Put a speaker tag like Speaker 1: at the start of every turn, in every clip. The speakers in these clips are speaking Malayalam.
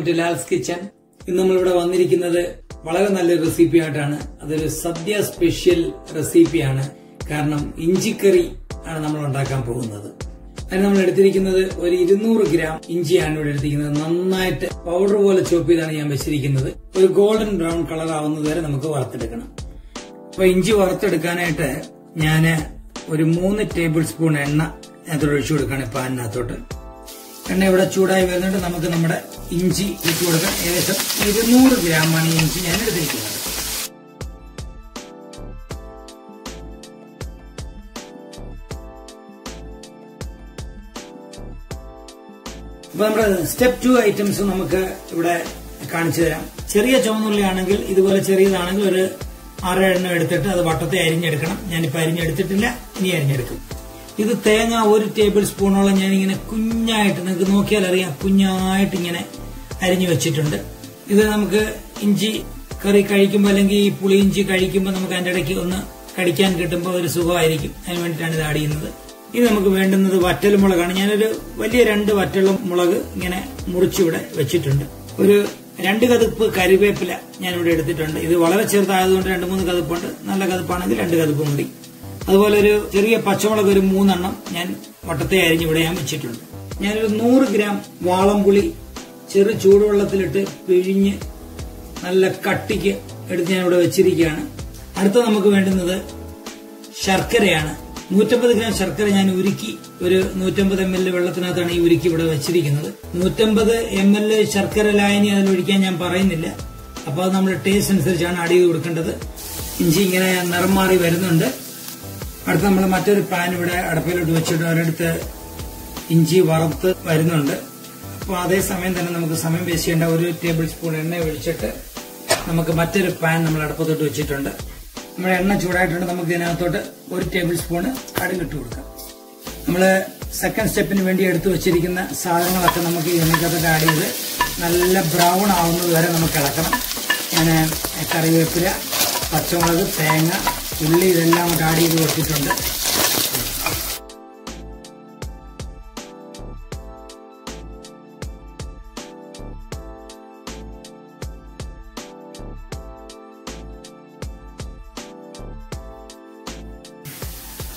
Speaker 1: To Lal's kitchen. ഇന്ന് നമ്മളിവിടെ വന്നിരിക്കുന്നത് വളരെ നല്ലൊരു റെസിപ്പി ആയിട്ടാണ്. അതൊരു സദ്യ സ്പെഷ്യൽ റെസിപ്പിയാണ്. കാരണം ഇഞ്ചി കറി ആണ് നമ്മൾ ഉണ്ടാക്കാൻ പോകുന്നത്. അതിന് നമ്മൾ എടുത്തിരിക്കുന്നത് ഒരു 200 ഗ്രാം ഇഞ്ചിയാണ് ഇവിടെ എടുത്തിരിക്കുന്നത്. നന്നായിട്ട് പൗഡർ പോലെ ചോപ്പ് ചെയ്താണ് ഞാൻ വെച്ചിരിക്കുന്നത്. ഒരു ഗോൾഡൻ ബ്രൗൺ കളർ ആവുന്നത് വരെ നമുക്ക് വറുത്തെടുക്കണം. അപ്പൊ ഇഞ്ചി വറുത്തെടുക്കാനായിട്ട് ഞാൻ ഒരു 3 ടേബിൾ സ്പൂൺ എണ്ണ അതിനകത്തോട്ട് ഒഴിച്ചു കൊടുക്കുകയാണ്. പാനിനകത്തോട്ട് എണ്ണ ഇവിടെ ചൂടായി വരുന്നുണ്ട്. നമുക്ക് നമ്മുടെ ഇഞ്ചി ഇട്ട് കൊടുക്കാം. ഏകദേശം 200 ഗ്രാമാണ് ഇഞ്ചി ഞാൻ എടുത്തിരിക്കുന്നത്. അപ്പൊ നമ്മുടെ സ്റ്റെപ്പ് 2 ഐറ്റംസ് നമുക്ക് ഇവിടെ കാണിച്ചു തരാം. ചെറിയ ചുവന്നുള്ളി ആണെങ്കിൽ ഇതുപോലെ ചെറിയതാണെങ്കിൽ ഒരു 6 എണ്ണം എടുത്തിട്ട് അത് വട്ടത്തെ അരിഞ്ഞെടുക്കണം. ഞാനിപ്പോ അരിഞ്ഞെടുത്തിട്ടില്ല, ഇനി അരിഞ്ഞെടുക്കും. ഇത് തേങ്ങ 1 ടേബിൾ സ്പൂണോളം ഞാനിങ്ങനെ കുഞ്ഞായിട്ട്, നിങ്ങൾക്ക് നോക്കിയാൽ അറിയാം, കുഞ്ഞായിട്ട് ഇങ്ങനെ അരിഞ്ഞു വെച്ചിട്ടുണ്ട്. ഇത് നമുക്ക് ഇഞ്ചി കറി കഴിക്കുമ്പോൾ അല്ലെങ്കിൽ ഈ പുളി ഇഞ്ചി കഴിക്കുമ്പോൾ നമുക്ക് അതിന്റെ ഇടയ്ക്ക് ഒന്ന് കടിക്കാൻ കിട്ടുമ്പോൾ ഒരു സുഖമായിരിക്കും. അതിന് വേണ്ടിയിട്ടാണ് ഇത് ആഡ് ചെയ്യുന്നത്. ഇത് നമുക്ക് വേണ്ടുന്നത് വറ്റൽമുളകാണ്. ഞാനൊരു വലിയ 2 വറ്റൽമുളക് ഇങ്ങനെ മുറിച്ചിവിടെ വെച്ചിട്ടുണ്ട്. ഒരു 2 കതുപ്പ് കരിവേപ്പില ഞാനിവിടെ എടുത്തിട്ടുണ്ട്. ഇത് വളരെ ചെറുതായതുകൊണ്ട് 2-3 കതുപ്പുണ്ട്. നല്ല കതുപ്പാണെങ്കിൽ 2 കതുപ്പ് മതി. അതുപോലെ ഒരു ചെറിയ പച്ചമുളക് ഒരു 3 എണ്ണം ഞാൻ വട്ടത്തെ അരിഞ്ഞിവിടെ ഞാൻ വെച്ചിട്ടുണ്ട്. ഞാനൊരു 100 ഗ്രാം വാളംപുളി ചെറു ചൂടുവെള്ളത്തിലിട്ട് പിഴിഞ്ഞ് നല്ല കട്ടിക്ക് എടുത്ത് ഞാൻ ഇവിടെ വെച്ചിരിക്കുകയാണ്. അടുത്ത നമുക്ക് വേണ്ടുന്നത് ശർക്കരയാണ്. 150 ഗ്രാം ശർക്കര ഞാൻ ഉരുക്കി ഒരു 150 ml വെള്ളത്തിനകത്താണ് ഈ ഉരുക്കി ഇവിടെ വെച്ചിരിക്കുന്നത്. 150 ml ശർക്കര ലായനി അതിലൊഴിക്കാൻ ഞാൻ പറയുന്നില്ല. അപ്പൊ അത് നമ്മുടെ ടേസ്റ്റ് അനുസരിച്ചാണ് ആഡ് ചെയ്ത് കൊടുക്കേണ്ടത്. ഇഞ്ചി ഇങ്ങനെ നിറം മാറി വരുന്നുണ്ട്. അടുത്ത നമ്മൾ മറ്റൊരു പാൻ ഇവിടെ അടുപ്പിലോട്ട് വെച്ചിട്ട് ഒരിടത്ത് ഇഞ്ചി വറുത്ത് വരുന്നുണ്ട്. അപ്പോൾ അതേസമയം തന്നെ നമുക്ക് സമയം വേസ്റ്റ് ചെയ്യേണ്ട 1 ടേബിൾ സ്പൂൺ എണ്ണ ഒഴിച്ചിട്ട് നമുക്ക് മറ്റൊരു പാൻ നമ്മൾ അടുപ്പത്തോട്ട് വെച്ചിട്ടുണ്ട്. നമ്മുടെ എണ്ണ ചൂടായിട്ടുണ്ട്. നമുക്ക് ഇതിനകത്തോട്ട് 1 ടേബിൾ സ്പൂണ് കടുക് ഇട്ട് കൊടുക്കാം. നമ്മള് സെക്കൻഡ് സ്റ്റെപ്പിന് വേണ്ടി എടുത്തു വെച്ചിരിക്കുന്ന സാധനങ്ങളൊക്കെ നമുക്ക് ഈ എണ്ണയ്ക്കകത്തോട്ട് ആഡ് ചെയ്ത് നല്ല ബ്രൗൺ ആവുന്നത് വരെ നമുക്ക് ഇളക്കണം. ഞാൻ കറിവേപ്പില, പച്ചമുളക്, തേങ്ങ, ഉള്ളി ഇതെല്ലാം കൂടെ ആഡ് ചെയ്ത് കൊടുത്തിട്ടുണ്ട്.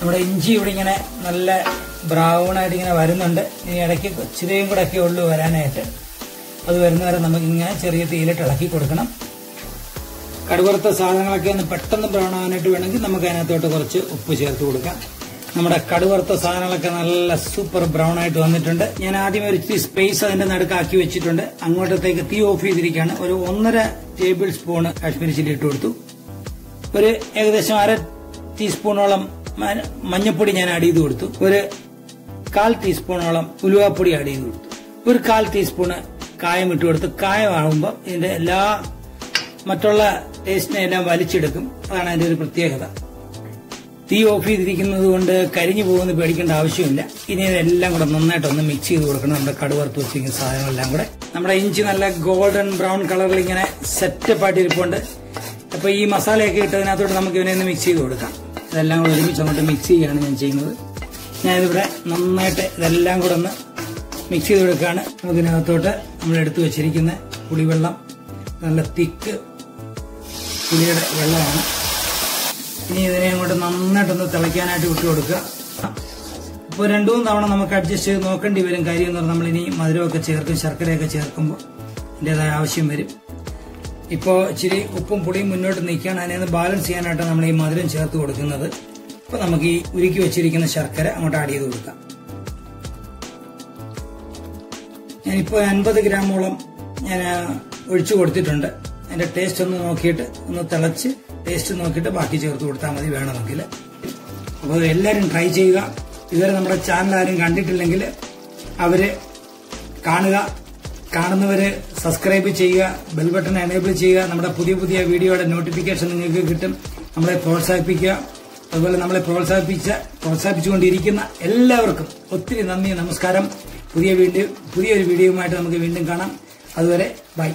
Speaker 1: നമ്മുടെ ഇഞ്ചി ഇവിടെ ഇങ്ങനെ നല്ല ബ്രൗൺ ആയിട്ട് ഇങ്ങനെ വരുന്നുണ്ട്. ഇനി ഇടയ്ക്ക് ഇച്ചിരിയും കൂടെ ഒക്കെ ഉള്ളു വരാനായിട്ട്. അത് വരുന്നവരെ നമുക്ക് ഇങ്ങനെ ചെറിയ തീയിലിട്ട് ഇളക്കി കൊടുക്കണം. കടുവറുത്ത സാധനങ്ങളൊക്കെ ഒന്ന് പെട്ടെന്ന് ബ്രൗൺ ആവാനായിട്ട് വേണമെങ്കിൽ നമുക്ക് അതിനകത്തോട്ട് കുറച്ച് ഉപ്പ് ചേർത്ത് കൊടുക്കാം. നമ്മുടെ കടുവറുത്ത സാധനങ്ങളൊക്കെ നല്ല സൂപ്പർ ബ്രൗൺ ആയിട്ട് വന്നിട്ടുണ്ട്. ഞാൻ ആദ്യം ഒരു സ്പേസ് അതിന്റെ നടുക്കാക്കി വെച്ചിട്ടുണ്ട്. അങ്ങോട്ടത്തേക്ക് തീ ഓഫ് ചെയ്തിരിക്കുകയാണ്. ഒരു 1.5 ടേബിൾ സ്പൂണ് കാശ്മീരി ചില്ലി ഇട്ട് കൊടുത്തു. ഒരു ഏകദേശം 1/2 ടീസ്പൂണോളം മഞ്ഞപ്പൊടി ഞാൻ ആഡ് ചെയ്ത് കൊടുത്തു. ഒരു 1/4 ടീസ്പൂണോളം ഉലുവാപ്പൊടി ആഡ് ചെയ്ത് കൊടുത്തു. ഒരു 1/4 ടീസ്പൂണ് കായം ഇട്ട് കൊടുത്തു. കായമാകുമ്പോൾ ഇതിന്റെ എല്ലാ മറ്റുള്ള ടേസ്റ്റിനെ എല്ലാം വലിച്ചെടുക്കും. അതാണ് അതിന്റെ ഒരു പ്രത്യേകത. തീ ഓഫ് ചെയ്തിരിക്കുന്നത് കൊണ്ട് കരിഞ്ഞു പോകുമെന്ന് പേടിക്കേണ്ട ആവശ്യമില്ല. ഇനി ഇതെല്ലാം കൂടെ നന്നായിട്ടൊന്ന് മിക്സ് ചെയ്ത് കൊടുക്കണം. നമ്മുടെ കടുവറുത്ത് വെച്ചിരിക്കുന്ന സാധനങ്ങളെല്ലാം കൂടെ. നമ്മുടെ ഇഞ്ചി നല്ല ഗോൾഡൻ ബ്രൗൺ കളറിൽ ഇങ്ങനെ സെറ്റപ്പ് ആയിട്ട് ഇരിപ്പുണ്ട്. അപ്പൊ ഈ മസാലയൊക്കെ ഇട്ടതിനകത്തോട്ട് നമുക്ക് ഇവനെ ഒന്ന് മിക്സ് ചെയ്ത് കൊടുക്കാം. ഇതെല്ലാം കൂടെ ഒരുമിച്ച് അങ്ങോട്ട് മിക്സ് ചെയ്യുകയാണ് ഞാൻ ചെയ്യുന്നത്. ഞാനിവിടെ നന്നായിട്ട് ഇതെല്ലാം കൂടെ ഒന്ന് മിക്സ് ചെയ്ത് കൊടുക്കുകയാണ്. നമുക്കിതിനകത്തോട്ട് നമ്മൾ എടുത്തു വെച്ചിരിക്കുന്ന പുളിവെള്ളം, നല്ല തിക്ക് പുളിയുടെ വെള്ളമാണ്. ഇനി ഇതിനെ അങ്ങോട്ട് നന്നായിട്ടൊന്ന് തിളയ്ക്കാനായിട്ട് വിട്ടു കൊടുക്കുക. ഇപ്പോൾ 2-3 തവണ നമുക്ക് അഡ്ജസ്റ്റ് ചെയ്ത് നോക്കേണ്ടി വരും. കാര്യം എന്ന് പറഞ്ഞാൽ നമ്മളിനി മധുരമൊക്കെ ചേർക്കും, ശർക്കരയൊക്കെ ചേർക്കുമ്പോൾ അതിൻ്റെതായ ആവശ്യം വരും. ഇപ്പോൾ ഇച്ചിരി ഉപ്പും പുളിയും മുന്നോട്ട് നിൽക്കുകയാണ്. അതിനെ ബാലൻസ് ചെയ്യാനായിട്ട് നമ്മൾ ഈ മധുരം ചേർത്ത് കൊടുക്കുന്നത്. അപ്പോൾ നമുക്ക് ഈ ഉരുക്കി വെച്ചിരിക്കുന്ന ശർക്കര അങ്ങോട്ട് ആഡ് ചെയ്ത് കൊടുക്കാം. ഞാനിപ്പോൾ 50 ഗ്രാമോളം ഞാൻ ഒഴിച്ചു കൊടുത്തിട്ടുണ്ട്. അതിന്റെ ടേസ്റ്റ് ഒന്ന് നോക്കിയിട്ട് ഒന്ന് തിളച്ച് ടേസ്റ്റ് നോക്കിയിട്ട് ബാക്കി ചേർത്ത് കൊടുത്താൽ മതി വേണമെങ്കിൽ. അപ്പോൾ എല്ലാവരും ട്രൈ ചെയ്യുക. ഇതുവരെ നമ്മുടെ ചാനൽ ആരും കണ്ടിട്ടില്ലെങ്കിൽ അവര് കാണുക. കാണുന്നവര് സബ്സ്ക്രൈബ് ചെയ്യുക, ബെൽ ബട്ടൺ എനേബിൾ ചെയ്യുക. നമ്മുടെ പുതിയ പുതിയ വീഡിയോയുടെ നോട്ടിഫിക്കേഷൻ നിങ്ങൾക്ക് കിട്ടും. നമ്മളെ പ്രോത്സാഹിപ്പിക്കുക. അതുപോലെ നമ്മളെ പ്രോത്സാഹിപ്പിച്ചുകൊണ്ടിരിക്കുന്ന എല്ലാവർക്കും ഒത്തിരി നന്ദി, നമസ്കാരം. പുതിയൊരു വീഡിയോയുമായിട്ട് നമുക്ക് വീണ്ടും കാണാം. അതുവരെ ബൈ.